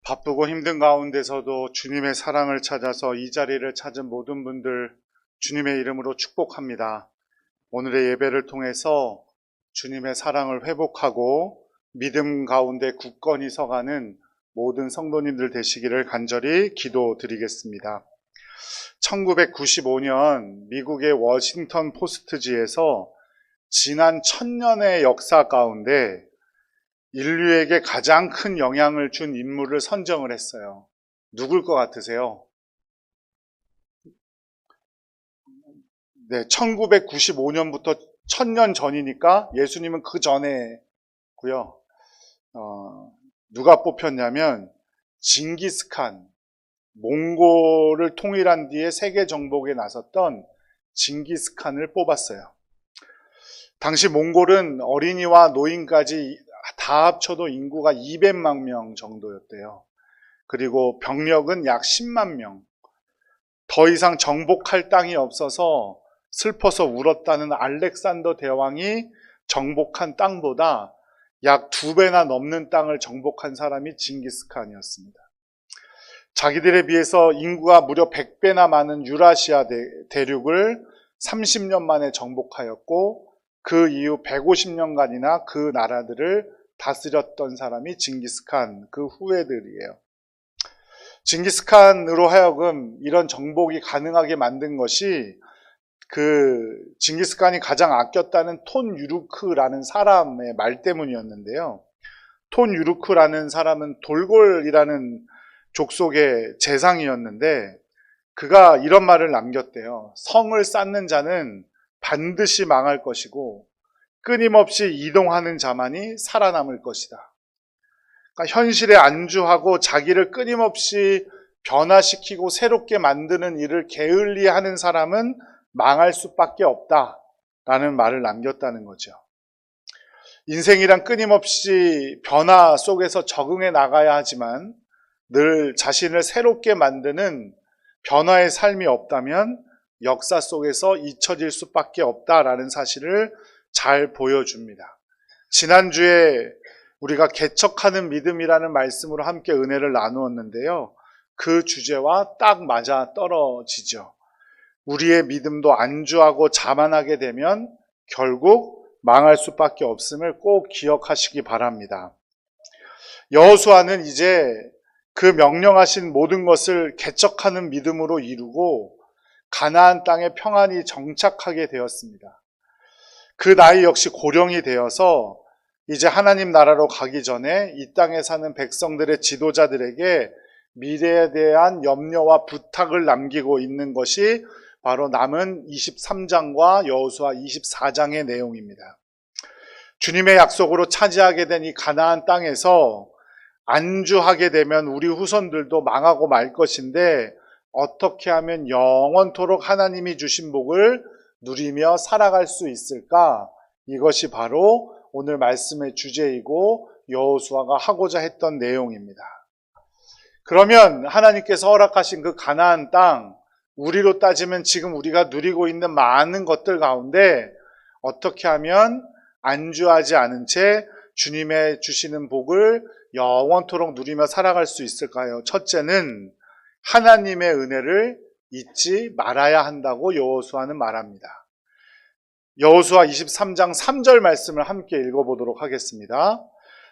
바쁘고 힘든 가운데서도 주님의 사랑을 찾아서 이 자리를 찾은 모든 분들 주님의 이름으로 축복합니다. 오늘의 예배를 통해서 주님의 사랑을 회복하고 믿음 가운데 굳건히 서가는 모든 성도님들 되시기를 간절히 기도드리겠습니다. 1995년 미국의 워싱턴 포스트지에서 지난 1000년의 역사 가운데 인류에게 가장 큰 영향을 준 인물을 선정을 했어요. 누굴 것 같으세요? 네, 1995년부터 1000년 전이니까 예수님은 그 전에고요. 누가 뽑혔냐면 징기스칸, 몽골을 통일한 뒤에 세계 정복에 나섰던 징기스칸을 뽑았어요. 당시 몽골은 어린이와 노인까지 다 합쳐도 인구가 200만 명 정도였대요. 그리고 병력은 약 10만 명. 더 이상 정복할 땅이 없어서 슬퍼서 울었다는 알렉산더 대왕이 정복한 땅보다 약 2배나 넘는 땅을 정복한 사람이 징기스칸이었습니다. 자기들에 비해서 인구가 무려 100배나 많은 유라시아 대륙을 30년 만에 정복하였고 그 이후 150년간이나 그 나라들을 다스렸던 사람이 징기스칸, 그 후예들이에요. 징기스칸으로 하여금 이런 정복이 가능하게 만든 것이 그 징기스칸이 가장 아꼈다는 톤 유루크라는 사람의 말 때문이었는데요. 톤 유루크라는 사람은 돌골이라는 족속의 재상이었는데 그가 이런 말을 남겼대요. 성을 쌓는 자는 반드시 망할 것이고 끊임없이 이동하는 자만이 살아남을 것이다. 그러니까 현실에 안주하고 자기를 끊임없이 변화시키고 새롭게 만드는 일을 게을리하는 사람은 망할 수밖에 없다라는 말을 남겼다는 거죠. 인생이란 끊임없이 변화 속에서 적응해 나가야 하지만 늘 자신을 새롭게 만드는 변화의 삶이 없다면 역사 속에서 잊혀질 수밖에 없다라는 사실을 잘 보여줍니다. 지난주에 우리가 개척하는 믿음이라는 말씀으로 함께 은혜를 나누었는데요. 그 주제와 딱 맞아 떨어지죠. 우리의 믿음도 안주하고 자만하게 되면 결국 망할 수밖에 없음을 꼭 기억하시기 바랍니다. 여호수아는 이제 그 명령하신 모든 것을 개척하는 믿음으로 이루고 가나안 땅에 평안히 정착하게 되었습니다. 그 나이 역시 고령이 되어서 이제 하나님 나라로 가기 전에 이 땅에 사는 백성들의 지도자들에게 미래에 대한 염려와 부탁을 남기고 있는 것이 바로 남은 23장과 여호수아 24장의 내용입니다. 주님의 약속으로 차지하게 된 이 가나안 땅에서 안주하게 되면 우리 후손들도 망하고 말 것인데 어떻게 하면 영원토록 하나님이 주신 복을 누리며 살아갈 수 있을까? 이것이 바로 오늘 말씀의 주제이고 여호수아가 하고자 했던 내용입니다. 그러면 하나님께서 허락하신 그 가나안 땅, 우리로 따지면 지금 우리가 누리고 있는 많은 것들 가운데 어떻게 하면 안주하지 않은 채 주님의 주시는 복을 영원토록 누리며 살아갈 수 있을까요? 첫째는 하나님의 은혜를 잊지 말아야 한다고 여호수아는 말합니다. 여호수아 23장 3절 말씀을 함께 읽어보도록 하겠습니다.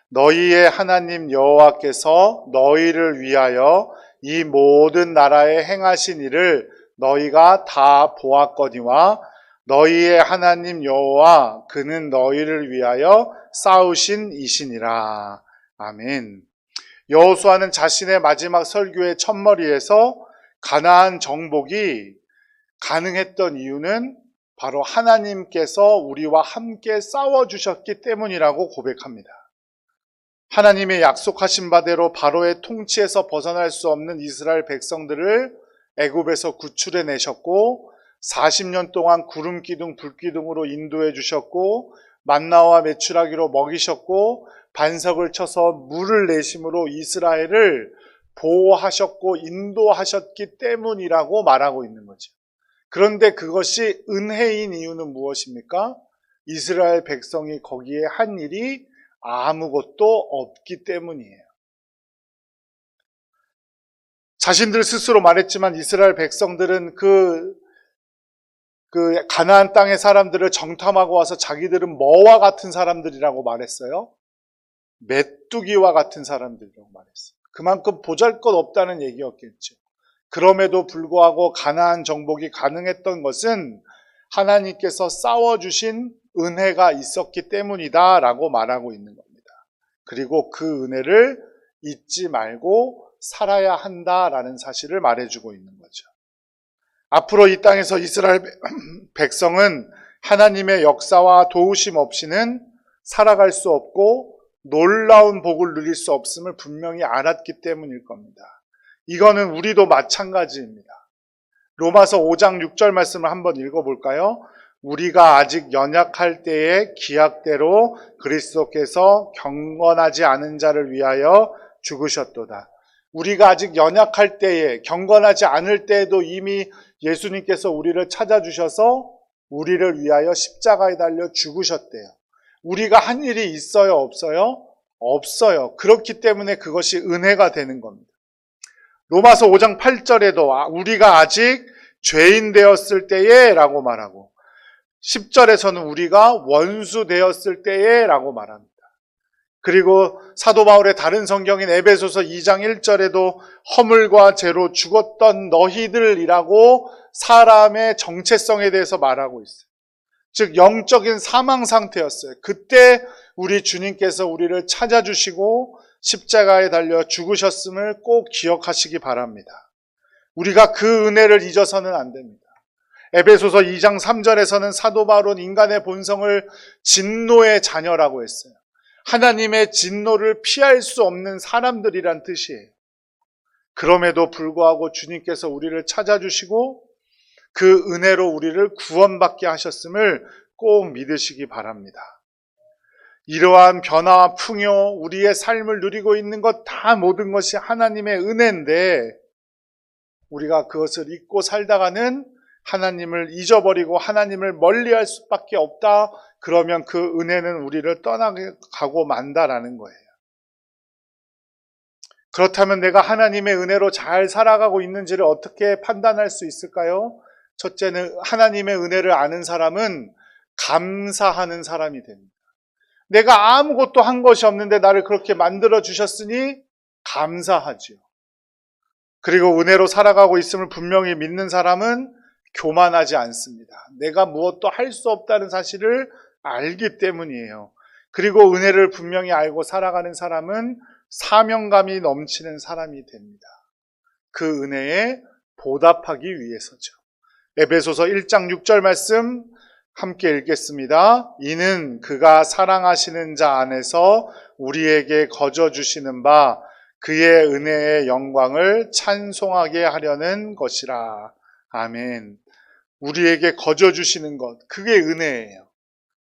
너희의 하나님 여호와께서 너희를 위하여 이 모든 나라에 행하신 일을 너희가 다 보았거니와 너희의 하나님 여호와 그는 너희를 위하여 싸우신 이시니라. 아멘. 여호수아는 자신의 마지막 설교의 첫머리에서 가나안 정복이 가능했던 이유는 바로 하나님께서 우리와 함께 싸워주셨기 때문이라고 고백합니다. 하나님의 약속하신 바대로 바로의 통치에서 벗어날 수 없는 이스라엘 백성들을 애굽에서 구출해 내셨고 40년 동안 구름 기둥 불 기둥으로 인도해 주셨고 만나와 메추라기로 먹이셨고 반석을 쳐서 물을 내심으로 이스라엘을 보호하셨고 인도하셨기 때문이라고 말하고 있는 거죠. 그런데 그것이 은혜인 이유는 무엇입니까? 이스라엘 백성이 거기에 한 일이 아무것도 없기 때문이에요. 자신들 스스로 말했지만 이스라엘 백성들은 그 가나안 땅의 사람들을 정탐하고 와서 자기들은 뭐와 같은 사람들이라고 말했어요? 메뚜기와 같은 사람들이라고 말했어요. 그만큼 보잘것없다는 얘기였겠죠. 그럼에도 불구하고 가나안 정복이 가능했던 것은 하나님께서 쌓아주신 은혜가 있었기 때문이다 라고 말하고 있는 겁니다. 그리고 그 은혜를 잊지 말고 살아야 한다라는 사실을 말해주고 있는 거죠. 앞으로 이 땅에서 이스라엘 백성은 하나님의 역사와 도우심 없이는 살아갈 수 없고 놀라운 복을 누릴 수 없음을 분명히 알았기 때문일 겁니다. 이거는 우리도 마찬가지입니다. 로마서 5장 6절 말씀을 한번 읽어볼까요? 우리가 아직 연약할 때에 기약대로 그리스도께서 경건하지 않은 자를 위하여 죽으셨도다. 우리가 아직 연약할 때에, 경건하지 않을 때에도 이미 예수님께서 우리를 찾아주셔서 우리를 위하여 십자가에 달려 죽으셨대요. 우리가 한 일이 있어요, 없어요? 없어요. 그렇기 때문에 그것이 은혜가 되는 겁니다. 로마서 5장 8절에도 우리가 아직 죄인 되었을 때에 라고 말하고 10절에서는 우리가 원수 되었을 때에 라고 말합니다. 그리고 사도 바울의 다른 성경인 에베소서 2장 1절에도 허물과 죄로 죽었던 너희들이라고 사람의 정체성에 대해서 말하고 있어요. 즉 영적인 사망 상태였어요. 그때 우리 주님께서 우리를 찾아주시고 십자가에 달려 죽으셨음을 꼭 기억하시기 바랍니다. 우리가 그 은혜를 잊어서는 안 됩니다. 에베소서 2장 3절에서는 사도 바울은 인간의 본성을 진노의 자녀라고 했어요. 하나님의 진노를 피할 수 없는 사람들이란 뜻이에요. 그럼에도 불구하고 주님께서 우리를 찾아주시고 그 은혜로 우리를 구원받게 하셨음을 꼭 믿으시기 바랍니다. 이러한 변화와 풍요, 우리의 삶을 누리고 있는 것 다 모든 것이 하나님의 은혜인데 우리가 그것을 잊고 살다가는 하나님을 잊어버리고 하나님을 멀리할 수밖에 없다. 그러면 그 은혜는 우리를 떠나가고 만다라는 거예요. 그렇다면 내가 하나님의 은혜로 잘 살아가고 있는지를 어떻게 판단할 수 있을까요? 첫째는 하나님의 은혜를 아는 사람은 감사하는 사람이 됩니다. 내가 아무것도 한 것이 없는데 나를 그렇게 만들어 주셨으니 감사하지요. 그리고 은혜로 살아가고 있음을 분명히 믿는 사람은 교만하지 않습니다. 내가 무엇도 할 수 없다는 사실을 알기 때문이에요. 그리고 은혜를 분명히 알고 살아가는 사람은 사명감이 넘치는 사람이 됩니다. 그 은혜에 보답하기 위해서죠. 에베소서 1장 6절 말씀 함께 읽겠습니다. 이는 그가 사랑하시는 자 안에서 우리에게 거저 주시는 바 그의 은혜의 영광을 찬송하게 하려는 것이라. 아멘. 우리에게 거저 주시는 것, 그게 은혜예요.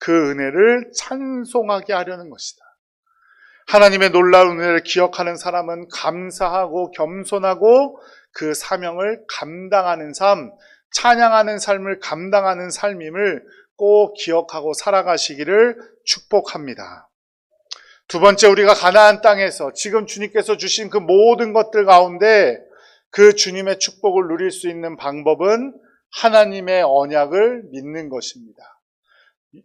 그 은혜를 찬송하게 하려는 것이다. 하나님의 놀라운 은혜를 기억하는 사람은 감사하고 겸손하고 그 사명을 감당하는 삶, 찬양하는 삶을 감당하는 삶임을 꼭 기억하고 살아가시기를 축복합니다. 두 번째, 우리가 가나안 땅에서 지금 주님께서 주신 그 모든 것들 가운데 그 주님의 축복을 누릴 수 있는 방법은 하나님의 언약을 믿는 것입니다.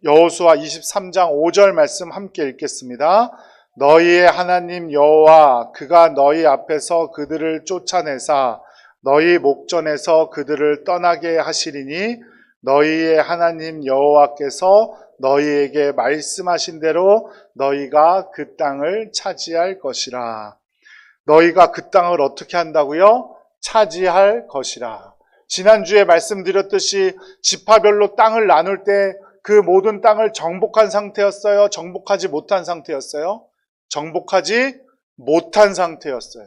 여호수아 23장 5절 말씀 함께 읽겠습니다. 너희의 하나님 여호와 그가 너희 앞에서 그들을 쫓아내사 너희 목전에서 그들을 떠나게 하시리니 너희의 하나님 여호와께서 너희에게 말씀하신 대로 너희가 그 땅을 차지할 것이라. 너희가 그 땅을 어떻게 한다고요? 차지할 것이라. 지난주에 말씀드렸듯이 지파별로 땅을 나눌 때 그 모든 땅을 정복한 상태였어요? 정복하지 못한 상태였어요? 정복하지 못한 상태였어요.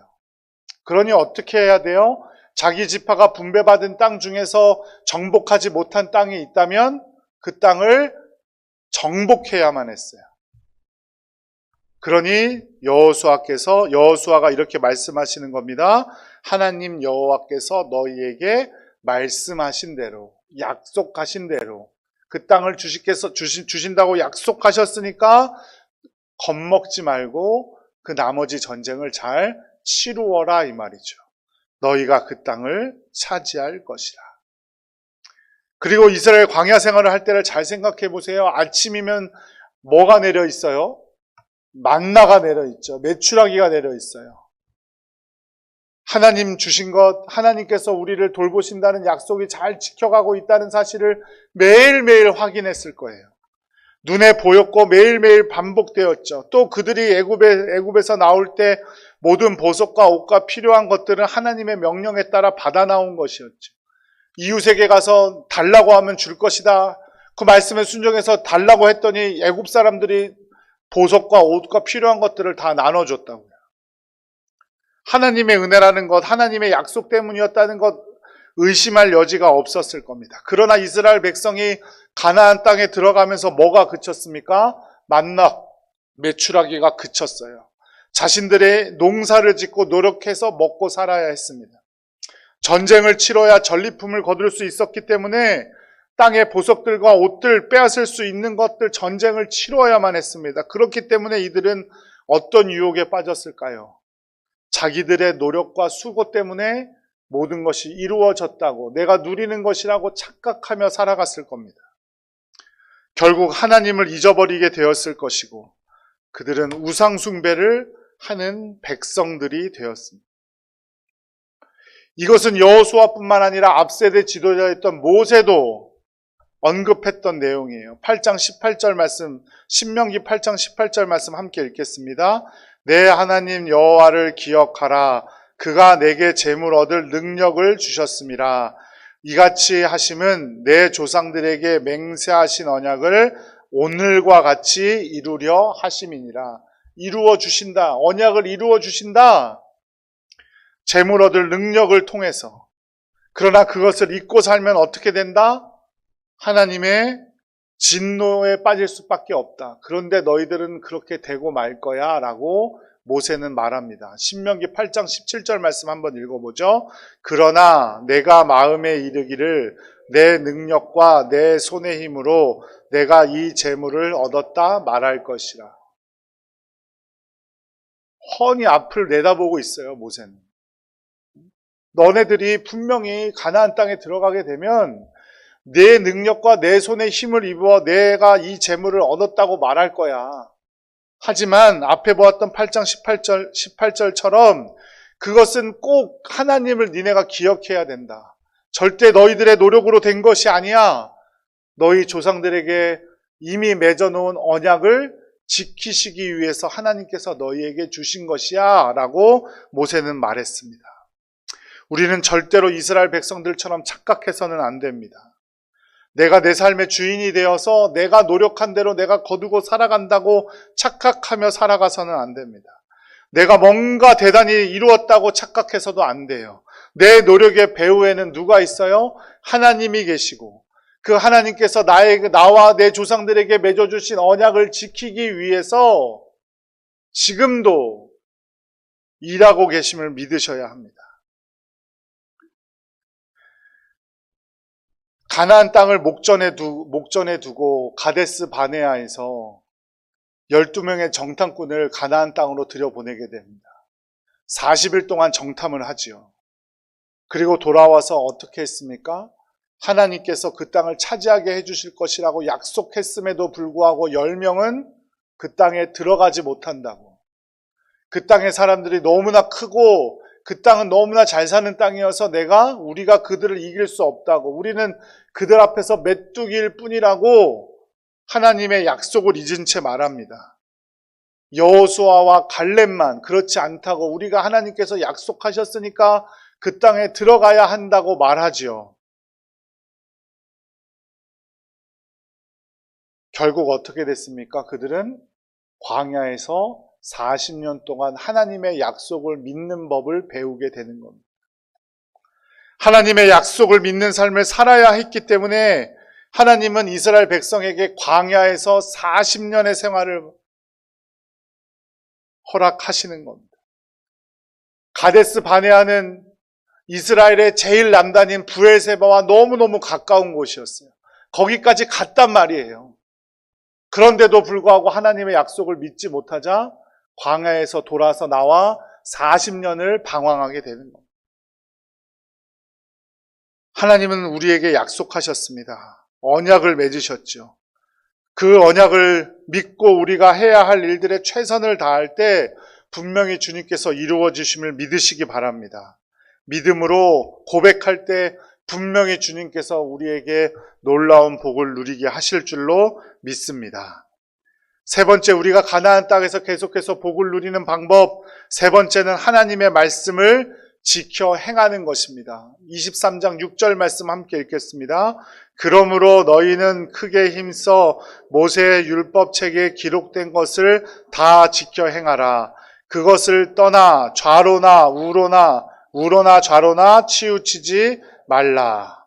그러니 어떻게 해야 돼요? 자기 지파가 분배받은 땅 중에서 정복하지 못한 땅이 있다면 그 땅을 정복해야만 했어요. 그러니 여호수아가 이렇게 말씀하시는 겁니다. 하나님 여호와께서 너희에게 말씀하신 대로, 약속하신 대로 그 땅을 주신다고 약속하셨으니까 겁먹지 말고 그 나머지 전쟁을 잘 치루어라 이 말이죠. 너희가 그 땅을 차지할 것이라. 그리고 이스라엘 광야 생활을 할 때를 잘 생각해 보세요. 아침이면 뭐가 내려 있어요? 만나가 내려 있죠. 메추라기가 내려 있어요. 하나님 주신 것, 하나님께서 우리를 돌보신다는 약속이 잘 지켜가고 있다는 사실을 매일매일 확인했을 거예요. 눈에 보였고 매일매일 반복되었죠. 또 그들이 애굽에서 나올 때 모든 보석과 옷과 필요한 것들은 하나님의 명령에 따라 받아 나온 것이었죠. 이웃에게 가서 달라고 하면 줄 것이다. 그 말씀에 순종해서 달라고 했더니 애굽 사람들이 보석과 옷과 필요한 것들을 다 나눠줬다고요. 하나님의 은혜라는 것, 하나님의 약속 때문이었다는 것 의심할 여지가 없었을 겁니다. 그러나 이스라엘 백성이 가나안 땅에 들어가면서 뭐가 그쳤습니까? 만나, 메추라기가 그쳤어요. 자신들의 농사를 짓고 노력해서 먹고 살아야 했습니다. 전쟁을 치러야 전리품을 거둘 수 있었기 때문에 땅의 보석들과 옷들 빼앗을 수 있는 것들 전쟁을 치러야만 했습니다. 그렇기 때문에 이들은 어떤 유혹에 빠졌을까요? 자기들의 노력과 수고 때문에 모든 것이 이루어졌다고 내가 누리는 것이라고 착각하며 살아갔을 겁니다. 결국 하나님을 잊어버리게 되었을 것이고 그들은 우상 숭배를 하는 백성들이 되었습니다. 이것은 여호수아뿐만 아니라 앞세대 지도자였던 모세도 언급했던 내용이에요. 8장 18절 말씀, 신명기 8장 18절 말씀 함께 읽겠습니다. 내 하나님 여호와를 기억하라. 그가 내게 재물 얻을 능력을 주셨음이라. 이같이 하심은 내 조상들에게 맹세하신 언약을 오늘과 같이 이루려 하심이니라. 이루어 주신다. 언약을 이루어 주신다. 재물 얻을 능력을 통해서. 그러나 그것을 잊고 살면 어떻게 된다? 하나님의 진노에 빠질 수밖에 없다. 그런데 너희들은 그렇게 되고 말 거야 라고 모세는 말합니다. 신명기 8장 17절 말씀 한번 읽어보죠. 그러나 내가 마음에 이르기를 내 능력과 내 손의 힘으로 내가 이 재물을 얻었다 말할 것이라. 훤히 앞을 내다보고 있어요, 모세는. 너네들이 분명히 가나안 땅에 들어가게 되면 내 능력과 내 손에 힘을 입어 내가 이 재물을 얻었다고 말할 거야. 하지만 앞에 보았던 8장 18절처럼 그것은 꼭 하나님을 니네가 기억해야 된다. 절대 너희들의 노력으로 된 것이 아니야. 너희 조상들에게 이미 맺어놓은 언약을 지키시기 위해서 하나님께서 너희에게 주신 것이야 라고 모세는 말했습니다. 우리는 절대로 이스라엘 백성들처럼 착각해서는 안 됩니다. 내가 내 삶의 주인이 되어서 내가 노력한 대로 내가 거두고 살아간다고 착각하며 살아가서는 안 됩니다. 내가 뭔가 대단히 이루었다고 착각해서도 안 돼요. 내 노력의 배후에는 누가 있어요? 하나님이 계시고 그 하나님께서 나와 내 조상들에게 맺어주신 언약을 지키기 위해서 지금도 일하고 계심을 믿으셔야 합니다. 가나안 땅을 목전에 두고 가데스 바네아에서 12명의 정탐꾼을 가나안 땅으로 들여보내게 됩니다. 40일 동안 정탐을 하지요. 그리고 돌아와서 어떻게 했습니까? 하나님께서 그 땅을 차지하게 해주실 것이라고 약속했음에도 불구하고 10명은 그 땅에 들어가지 못한다고. 그 땅의 사람들이 너무나 크고 그 땅은 너무나 잘 사는 땅이어서 우리가 그들을 이길 수 없다고. 우리는 그들 앞에서 메뚜기일 뿐이라고 하나님의 약속을 잊은 채 말합니다. 여호수아와 갈렙만 그렇지 않다고 우리가 하나님께서 약속하셨으니까 그 땅에 들어가야 한다고 말하지요. 결국 어떻게 됐습니까? 그들은 광야에서 40년 동안 하나님의 약속을 믿는 법을 배우게 되는 겁니다. 하나님의 약속을 믿는 삶을 살아야 했기 때문에 하나님은 이스라엘 백성에게 광야에서 40년의 생활을 허락하시는 겁니다. 가데스 바네아는 이스라엘의 제일 남단인 브엘세바와 너무너무 가까운 곳이었어요. 거기까지 갔단 말이에요. 그런데도 불구하고 하나님의 약속을 믿지 못하자 광야에서 돌아서 나와 40년을 방황하게 되는 겁니다. 하나님은 우리에게 약속하셨습니다. 언약을 맺으셨죠. 그 언약을 믿고 우리가 해야 할 일들에 최선을 다할 때 분명히 주님께서 이루어 주심을 믿으시기 바랍니다. 믿음으로 고백할 때 분명히 주님께서 우리에게 놀라운 복을 누리게 하실 줄로 믿습니다. 세 번째, 우리가 가나안 땅에서 계속해서 복을 누리는 방법, 세 번째는 하나님의 말씀을 지켜 행하는 것입니다. 23장 6절 말씀 함께 읽겠습니다. 그러므로 너희는 크게 힘써 모세의 율법책에 기록된 것을 다 지켜 행하라. 그것을 떠나 좌로나 우로나 좌로나 치우치지 말라.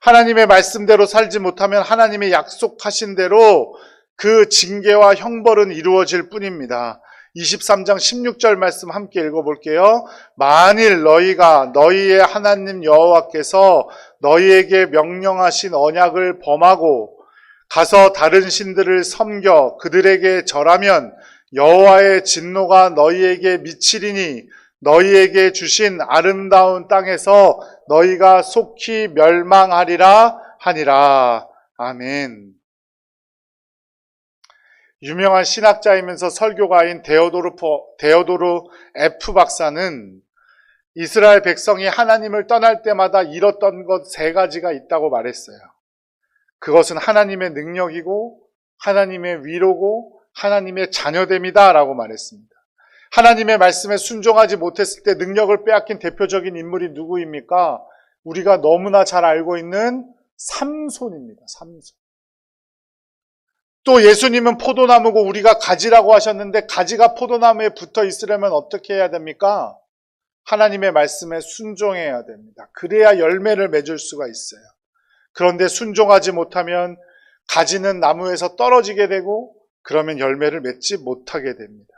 하나님의 말씀대로 살지 못하면 하나님의 약속하신 대로 그 징계와 형벌은 이루어질 뿐입니다. 23장 16절 말씀 함께 읽어볼게요. 만일 너희가 너희의 하나님 여호와께서 너희에게 명령하신 언약을 범하고 가서 다른 신들을 섬겨 그들에게 절하면 여호와의 진노가 너희에게 미치리니 너희에게 주신 아름다운 땅에서 너희가 속히 멸망하리라 하니라. 아멘. 유명한 신학자이면서 설교가인 데오도르 F 박사는 이스라엘 백성이 하나님을 떠날 때마다 잃었던 것 세 가지가 있다고 말했어요. 그것은 하나님의 능력이고 하나님의 위로고 하나님의 자녀됨이다 라고 말했습니다. 하나님의 말씀에 순종하지 못했을 때 능력을 빼앗긴 대표적인 인물이 누구입니까? 우리가 너무나 잘 알고 있는 삼손입니다. 삼손. 또 예수님은 포도나무고 우리가 가지라고 하셨는데 가지가 포도나무에 붙어 있으려면 어떻게 해야 됩니까? 하나님의 말씀에 순종해야 됩니다. 그래야 열매를 맺을 수가 있어요. 그런데 순종하지 못하면 가지는 나무에서 떨어지게 되고 그러면 열매를 맺지 못하게 됩니다.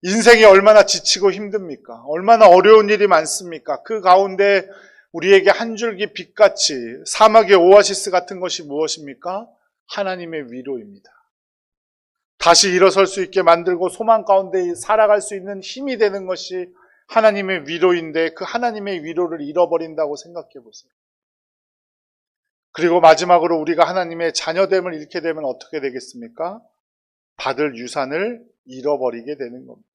인생이 얼마나 지치고 힘듭니까? 얼마나 어려운 일이 많습니까? 그 가운데 우리에게 한 줄기 빛같이 사막의 오아시스 같은 것이 무엇입니까? 하나님의 위로입니다. 다시 일어설 수 있게 만들고 소망 가운데 살아갈 수 있는 힘이 되는 것이 하나님의 위로인데 그 하나님의 위로를 잃어버린다고 생각해 보세요. 그리고 마지막으로 우리가 하나님의 자녀됨을 잃게 되면 어떻게 되겠습니까? 받을 유산을 잃어버리게 되는 겁니다.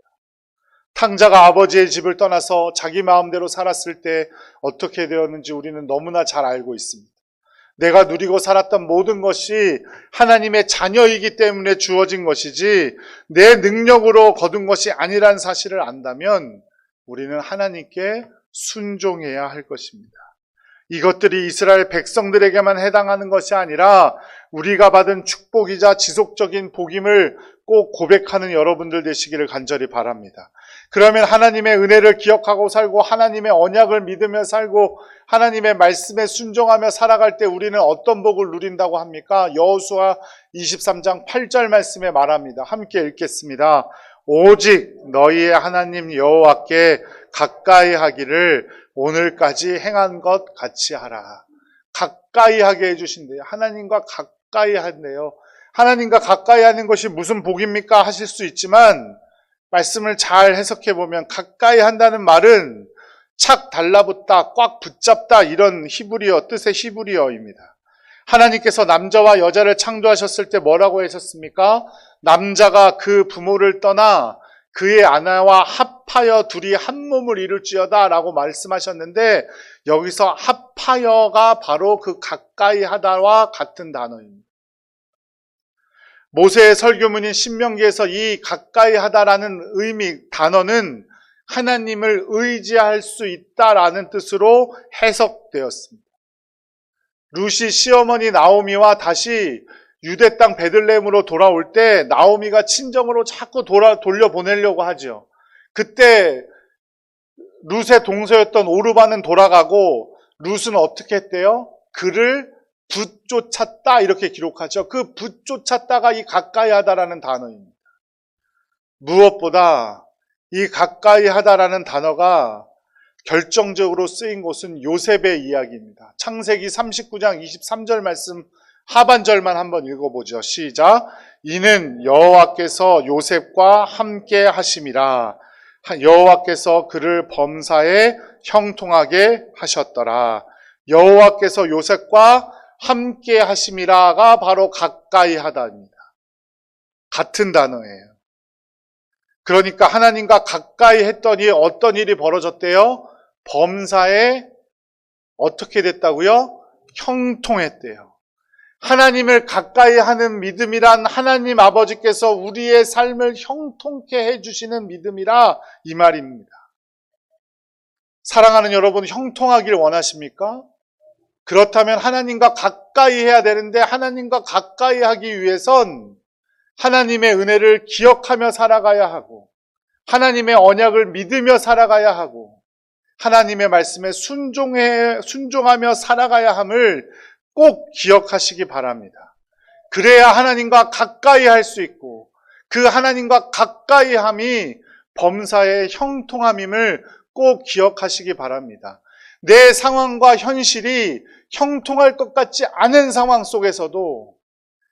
탕자가 아버지의 집을 떠나서 자기 마음대로 살았을 때 어떻게 되었는지 우리는 너무나 잘 알고 있습니다. 내가 누리고 살았던 모든 것이 하나님의 자녀이기 때문에 주어진 것이지 내 능력으로 거둔 것이 아니란 사실을 안다면 우리는 하나님께 순종해야 할 것입니다. 이것들이 이스라엘 백성들에게만 해당하는 것이 아니라 우리가 받은 축복이자 지속적인 복임을 꼭 고백하는 여러분들 되시기를 간절히 바랍니다. 그러면 하나님의 은혜를 기억하고 살고 하나님의 언약을 믿으며 살고 하나님의 말씀에 순종하며 살아갈 때 우리는 어떤 복을 누린다고 합니까? 여호수아 23장 8절 말씀에 말합니다. 함께 읽겠습니다. 오직 너희의 하나님 여호와께 가까이 하기를 오늘까지 행한 것 같이 하라. 가까이 하게 해주신대요. 하나님과 가까이 한대요. 하나님과 가까이 하는 것이 무슨 복입니까? 하실 수 있지만 말씀을 잘 해석해 보면 가까이 한다는 말은 착 달라붙다, 꽉 붙잡다 이런 뜻의 히브리어입니다. 하나님께서 남자와 여자를 창조하셨을 때 뭐라고 하셨습니까? 남자가 그 부모를 떠나 그의 아내와 합하여 둘이 한 몸을 이룰지어다 라고 말씀하셨는데 여기서 합하여가 바로 그 가까이 하다와 같은 단어입니다. 모세의 설교문인 신명기에서 이 가까이 하다라는 단어는 하나님을 의지할 수 있다라는 뜻으로 해석되었습니다. 룻이 시어머니 나오미와 다시 유대 땅 베들레헴으로 돌아올 때 나오미가 친정으로 자꾸 돌려보내려고 하죠. 그때 룻의 동서였던 오르바는 돌아가고 룻은 어떻게 했대요? 그를 붙쫓았다 이렇게 기록하죠. 그 붙쫓았다가 이 가까이 하다라는 단어입니다. 무엇보다 이 가까이 하다라는 단어가 결정적으로 쓰인 곳은 요셉의 이야기입니다. 창세기 39장 23절 말씀 하반절만 한번 읽어보죠. 시작. 이는 여호와께서 요셉과 함께 하심이라. 여호와께서 그를 범사에 형통하게 하셨더라. 여호와께서 요셉과 함께 하심이라가 바로 가까이 하다입니다. 같은 단어예요. 그러니까 하나님과 가까이 했더니 어떤 일이 벌어졌대요? 범사에 어떻게 됐다고요? 형통했대요. 하나님을 가까이 하는 믿음이란 하나님 아버지께서 우리의 삶을 형통케 해주시는 믿음이라 이 말입니다. 사랑하는 여러분, 형통하길 원하십니까? 그렇다면 하나님과 가까이 해야 되는데 하나님과 가까이 하기 위해선 하나님의 은혜를 기억하며 살아가야 하고 하나님의 언약을 믿으며 살아가야 하고 하나님의 말씀에 순종하며 살아가야 함을 꼭 기억하시기 바랍니다. 그래야 하나님과 가까이 할 수 있고 그 하나님과 가까이 함이 범사의 형통함임을 꼭 기억하시기 바랍니다. 내 상황과 현실이 형통할 것 같지 않은 상황 속에서도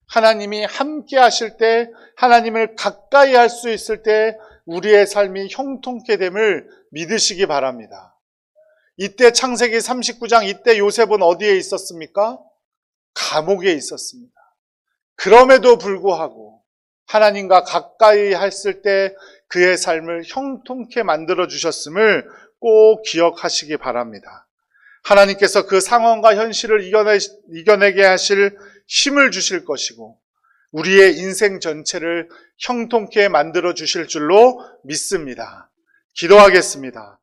하나님이 함께 하실 때, 하나님을 가까이 할 수 있을 때 우리의 삶이 형통케 됨을 믿으시기 바랍니다. 이때 창세기 39장 이때 요셉은 어디에 있었습니까? 감옥에 있었습니다. 그럼에도 불구하고 하나님과 가까이 했을 때 그의 삶을 형통케 만들어 주셨음을 꼭 기억하시기 바랍니다. 하나님께서 그 상황과 현실을 이겨내게 하실 힘을 주실 것이고 우리의 인생 전체를 형통케 만들어 주실 줄로 믿습니다. 기도하겠습니다.